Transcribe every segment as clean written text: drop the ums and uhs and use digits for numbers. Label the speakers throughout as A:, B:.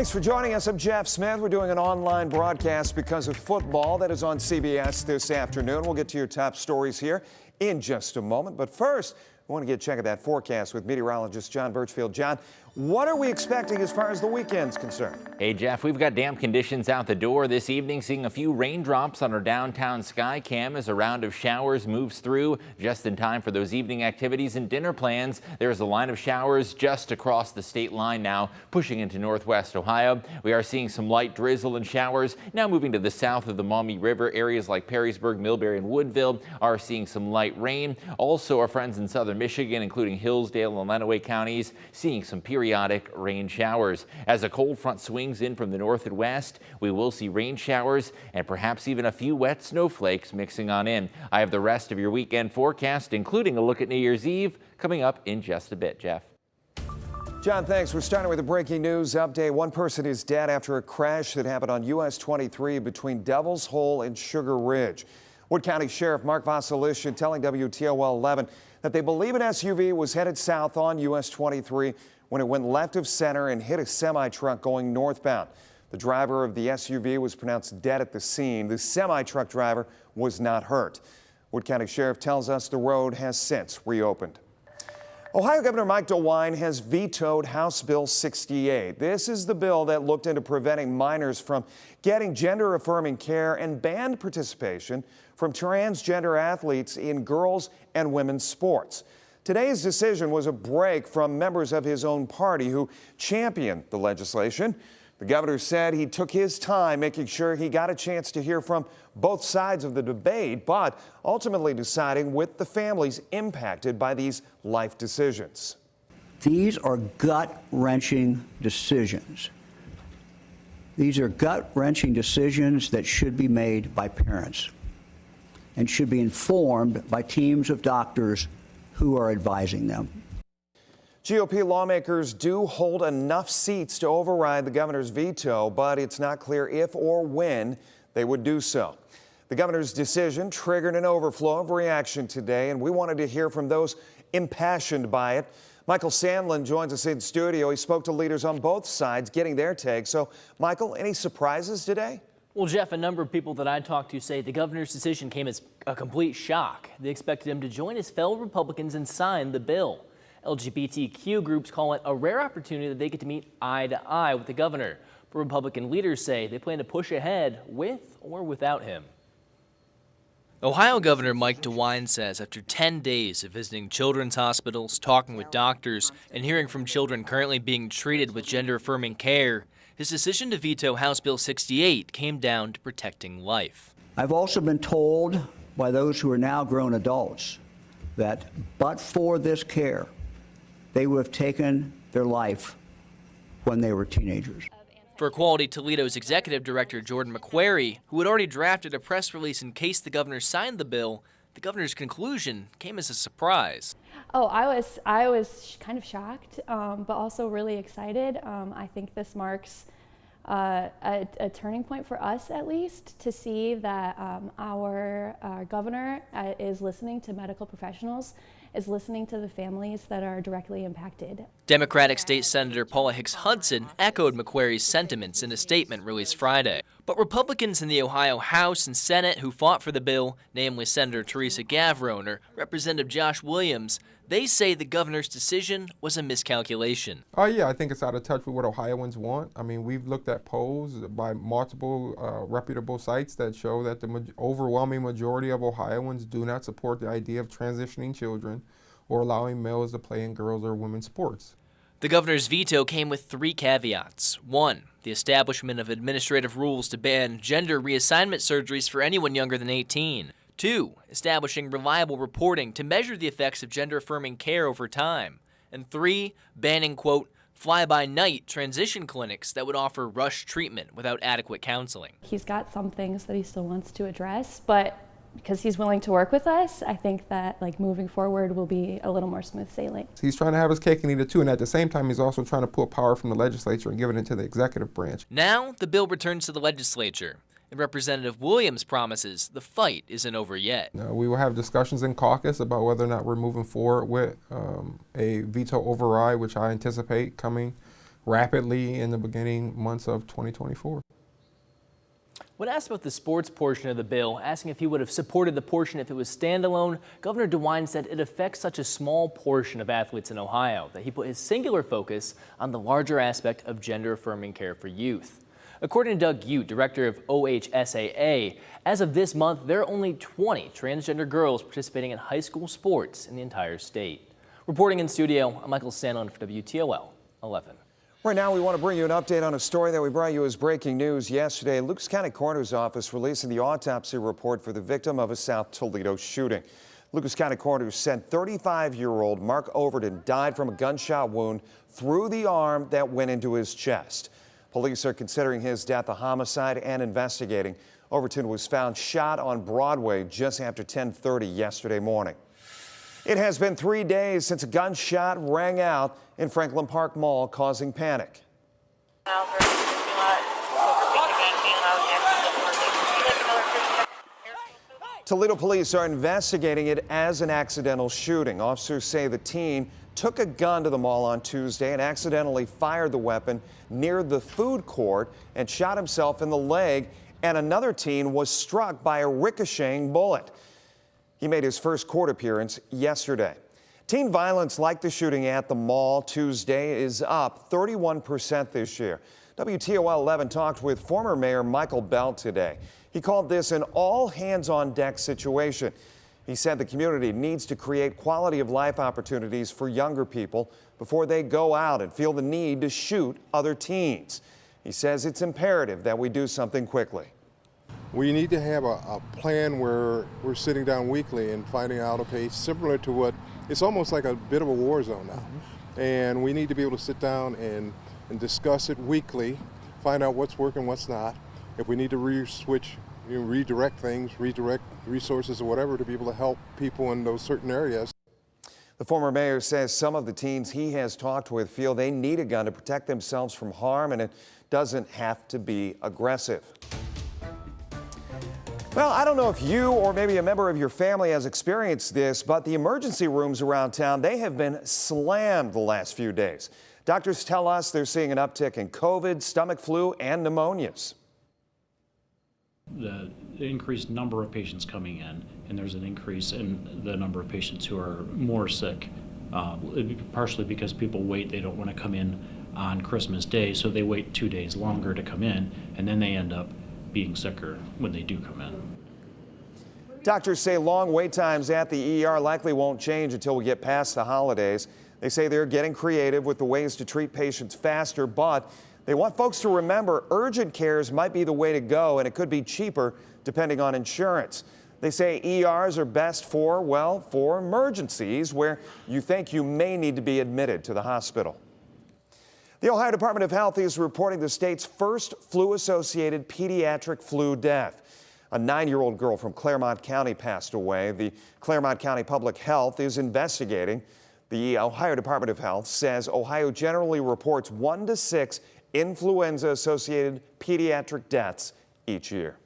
A: Thanks for joining us. I'm Jeff Smith. We're doing an online broadcast because of football that is on CBS this afternoon. We'll get to your top stories here in just a moment. But first, we want to get a check of that forecast with meteorologist John Birchfield. John, what are we expecting as far as the weekend's concerned?
B: Hey, Jeff, we've got damp conditions out the door this evening, seeing a few raindrops on our downtown sky cam as a round of showers moves through just in time for those evening activities and dinner plans. There's a line of showers just across the state line now, pushing into northwest Ohio. We are seeing some light drizzle and showers now moving to the south of the Maumee River. Areas like Perrysburg, Millbury, and Woodville are seeing some light rain. Also, our friends in southern Michigan, including Hillsdale and Lenawee counties, seeing some periodic rain showers. As a cold front swings in from the north and west, we will see rain showers and perhaps even a few wet snowflakes mixing on in. I have the rest of your weekend forecast, including a look at New Year's Eve, coming up in just a bit. Jeff.
A: John, thanks. We're starting with a breaking news update. One person is dead after a crash that happened on US 23 between Devil's Hole and Sugar Ridge. Wood County Sheriff Mark Vasilishin telling WTOL 11 that they believe an SUV was headed south on US 23 when it went left of center and hit a semi-truck going northbound. The driver of the SUV was pronounced dead at the scene. The semi-truck driver was not hurt. Wood County Sheriff tells us the road has since reopened. Ohio Governor Mike DeWine has vetoed House Bill 68. This is the bill that looked into preventing minors from getting gender-affirming care and banned participation from transgender athletes in girls' and women's sports. Today's decision was a break from members of his own party who championed the legislation. The governor said he took his time making sure he got a chance to hear from both sides of the debate, but ultimately deciding with the families impacted by these life decisions.
C: These are gut-wrenching decisions. These are gut-wrenching decisions that should be made by parents and should be informed by teams of doctors who are advising them.
A: GOP lawmakers do hold enough seats to override the governor's veto, but it's not clear if or when they would do so. The governor's decision triggered an overflow of reaction today, and we wanted to hear from those impassioned by it. Michael Sandlin joins us in studio. He spoke to leaders on both sides, getting their take. So, Michael, any surprises today?
D: Well, Jeff, a number of people that I talked to say the governor's decision came as a complete shock. They expected him to join his fellow Republicans and sign the bill. LGBTQ groups call it a rare opportunity that they get to meet eye to eye with the governor. But Republican leaders say they plan to push ahead with or without him. Ohio Governor Mike DeWine says after 10 days of visiting children's hospitals, talking with doctors, and hearing from children currently being treated with gender-affirming care, his decision to veto House Bill 68 came down to protecting life.
C: I've also been told by those who are now grown adults that but for this care, they would have taken their life when they were teenagers.
D: For Equality Toledo's executive director, Jordan McQuarrie, who had already drafted a press release in case the governor signed the bill, the governor's conclusion came as a surprise.
E: Oh, I was kind of shocked, but also really excited. I think this marks a turning point for us, at least, to see that our governor is listening to medical professionals, is listening to the families that are directly impacted.
D: Democratic State Senator Paula Hicks Hudson echoed McQuarrie's sentiments in a statement released Friday. But Republicans in the Ohio House and Senate who fought for the bill, namely Senator Teresa Gavrone or Representative Josh Williams, they say the governor's decision was a miscalculation.
F: Yeah, I think it's out of touch with what Ohioans want. I mean, we've looked at polls by multiple reputable sites that show that the overwhelming majority of Ohioans do not support the idea of transitioning children or allowing males to play in girls' or women's sports.
D: The governor's veto came with 3 caveats. 1, the establishment of administrative rules to ban gender reassignment surgeries for anyone younger than 18. 2, establishing reliable reporting to measure the effects of gender-affirming care over time. And 3, banning, quote, fly-by-night transition clinics that would offer rush treatment without adequate counseling.
E: He's got some things that he still wants to address, but because he's willing to work with us, I think that moving forward will be a little more smooth sailing.
F: He's trying to have his cake and eat it too, and at the same time, he's also trying to pull power from the legislature and give it into the executive branch.
D: Now, the bill returns to the legislature. And Representative Williams promises the fight isn't over yet.
F: We will have discussions in caucus about whether or not we're moving forward with a veto override, which I anticipate coming rapidly in the beginning months of 2024.
D: When asked about the sports portion of the bill, asking if he would have supported the portion if it was standalone, Governor DeWine said it affects such a small portion of athletes in Ohio that he put his singular focus on the larger aspect of gender-affirming care for youth. According to Doug Ute, director of OHSAA, as of this month, there are only 20 transgender girls participating in high school sports in the entire state. Reporting in studio, I'm Michael Sandlin for WTOL 11.
A: Right now, we want to bring you an update on a story that we brought you as breaking news yesterday. Lucas County Coroner's Office releasing the autopsy report for the victim of a South Toledo shooting. Lucas County Coroner said 35-year-old Mark Overton died from a gunshot wound through the arm that went into his chest. Police are considering his death a homicide and investigating. Overton was found shot on Broadway just after 10:30 yesterday morning. It has been 3 days since a gunshot rang out in Franklin Park Mall, causing panic. Toledo police are investigating it as an accidental shooting. Officers say the teen took a gun to the mall on Tuesday and accidentally fired the weapon near the food court and shot himself in the leg, and another teen was struck by a ricocheting bullet. He made his first court appearance yesterday. Teen violence like the shooting at the mall Tuesday is up 31% this year. WTOL 11 talked with former Mayor Michael Bell today. He called this an all-hands-on-deck situation. He said the community needs to create quality of life opportunities for younger people before they go out and feel the need to shoot other teens. He says it's imperative that we do something quickly.
G: We need to have a plan where we're sitting down weekly and finding out, okay, similar to what, it's almost like a bit of a war zone now. And we need to be able to sit down and discuss it weekly, find out what's working, what's not. If we need to redirect things, redirect resources or whatever to be able to help people in those certain areas.
A: The former mayor says some of the teens he has talked with feel they need a gun to protect themselves from harm, and it doesn't have to be aggressive. Well, I don't know if you or maybe a member of your family has experienced this, but the emergency rooms around town, they have been slammed the last few days. Doctors tell us they're seeing an uptick in COVID, stomach flu, and pneumonias.
H: The increased number of patients coming in, and there's an increase in the number of patients who are more sick, partially because people wait, they don't want to come in on Christmas Day, so they wait 2 days longer to come in, and then they end up being sicker when they do come in.
A: Doctors say long wait times at the ER likely won't change until we get past the holidays. They say they're getting creative with the ways to treat patients faster, but they want folks to remember urgent cares might be the way to go, and it could be cheaper depending on insurance. They say ERs are best for, well, for emergencies where you think you may need to be admitted to the hospital. The Ohio Department of Health is reporting the state's first flu-associated pediatric flu death. A 9-year-old girl from Claremont County passed away. The Claremont County Public Health is investigating. The Ohio Department of Health says Ohio generally reports 1 to 6 influenza-associated pediatric deaths each year.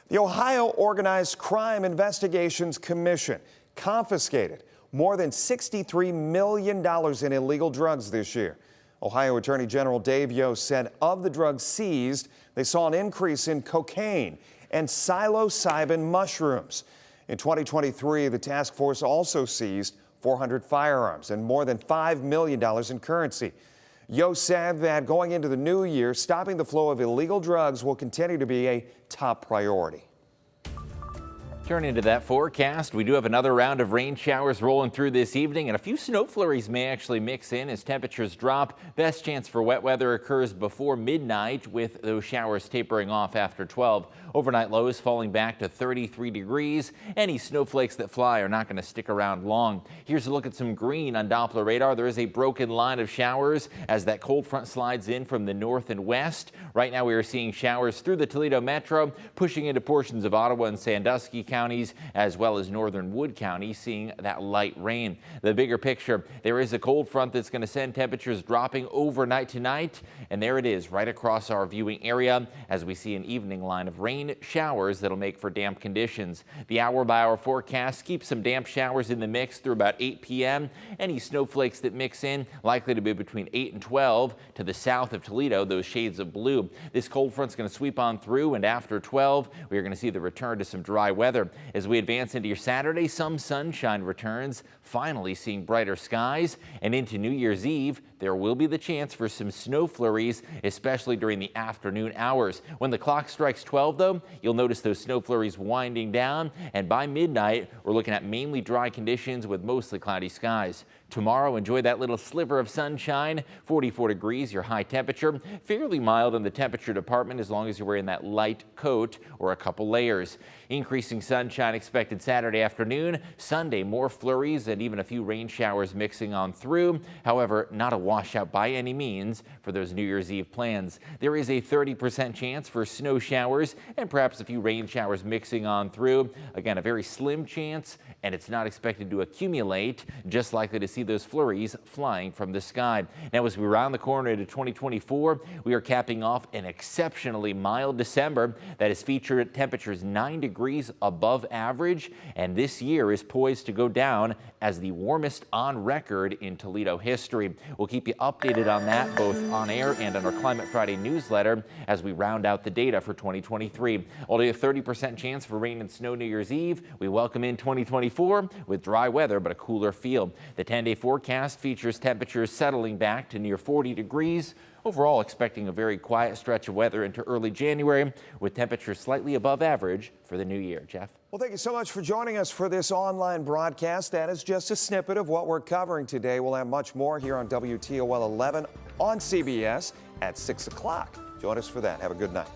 A: The Ohio Organized Crime Investigations Commission confiscated more than $63 million in illegal drugs this year. Ohio Attorney General Dave Yost said of the drugs seized, they saw an increase in cocaine and psilocybin mushrooms. In 2023, the task force also seized 400 firearms and more than $5 million in currency. Yost said that going into the new year, stopping the flow of illegal drugs will continue to be a top priority.
B: Turning to that forecast, we do have another round of rain showers rolling through this evening, and a few snow flurries may actually mix in as temperatures drop. Best chance for wet weather occurs before midnight, with those showers tapering off after 12. Overnight lows falling back to 33 degrees. Any snowflakes that fly are not going to stick around long. Here's a look at some green on Doppler radar. There is a broken line of showers as that cold front slides in from the north and west. Right now we are seeing showers through the Toledo metro, pushing into portions of Ottawa and Sandusky County. counties, as well as northern Wood County, seeing that light rain. The bigger picture, there is a cold front that's going to send temperatures dropping overnight tonight, and there it is right across our viewing area as we see an evening line of rain showers that'll make for damp conditions. The hour-by-hour forecast keeps some damp showers in the mix through about 8 p.m. Any snowflakes that mix in likely to be between 8 and 12 to the south of Toledo, those shades of blue. This cold front's going to sweep on through, and after 12, we are going to see the return to some dry weather. As we advance into your Saturday, some sunshine returns, finally seeing brighter skies, and into New Year's Eve, there will be the chance for some snow flurries, especially during the afternoon hours. When the clock strikes 12, though, you'll notice those snow flurries winding down, and by midnight, we're looking at mainly dry conditions with mostly cloudy skies. Tomorrow, enjoy that little sliver of sunshine, 44 degrees, your high temperature. Fairly mild in the temperature department as long as you're wearing that light coat or a couple layers. Increasing sunshine expected Saturday afternoon. Sunday, more flurries and even a few rain showers mixing on through. However, not a washout by any means for those New Year's Eve plans. There is a 30% chance for snow showers and perhaps a few rain showers mixing on through. Again, a very slim chance, and it's not expected to accumulate, just likely to see those flurries flying from the sky. Now, as we round the corner into 2024, we are capping off an exceptionally mild December that has featured temperatures 9 degrees above average, and this year is poised to go down as the warmest on record in Toledo history. We'll keep you updated on that both on air and on our Climate Friday newsletter as we round out the data for 2023. Only a 30% chance for rain and snow New Year's Eve. We welcome in 2024 with dry weather but a cooler feel. The 10-day forecast features temperatures settling back to near 40 degrees. Overall, expecting a very quiet stretch of weather into early January with temperatures slightly above average for the new year. Jeff?
A: Well, thank you so much for joining us for this online broadcast. That is just a snippet of what we're covering today. We'll have much more here on WTOL 11 on CBS at 6 o'clock. Join us for that. Have a good night.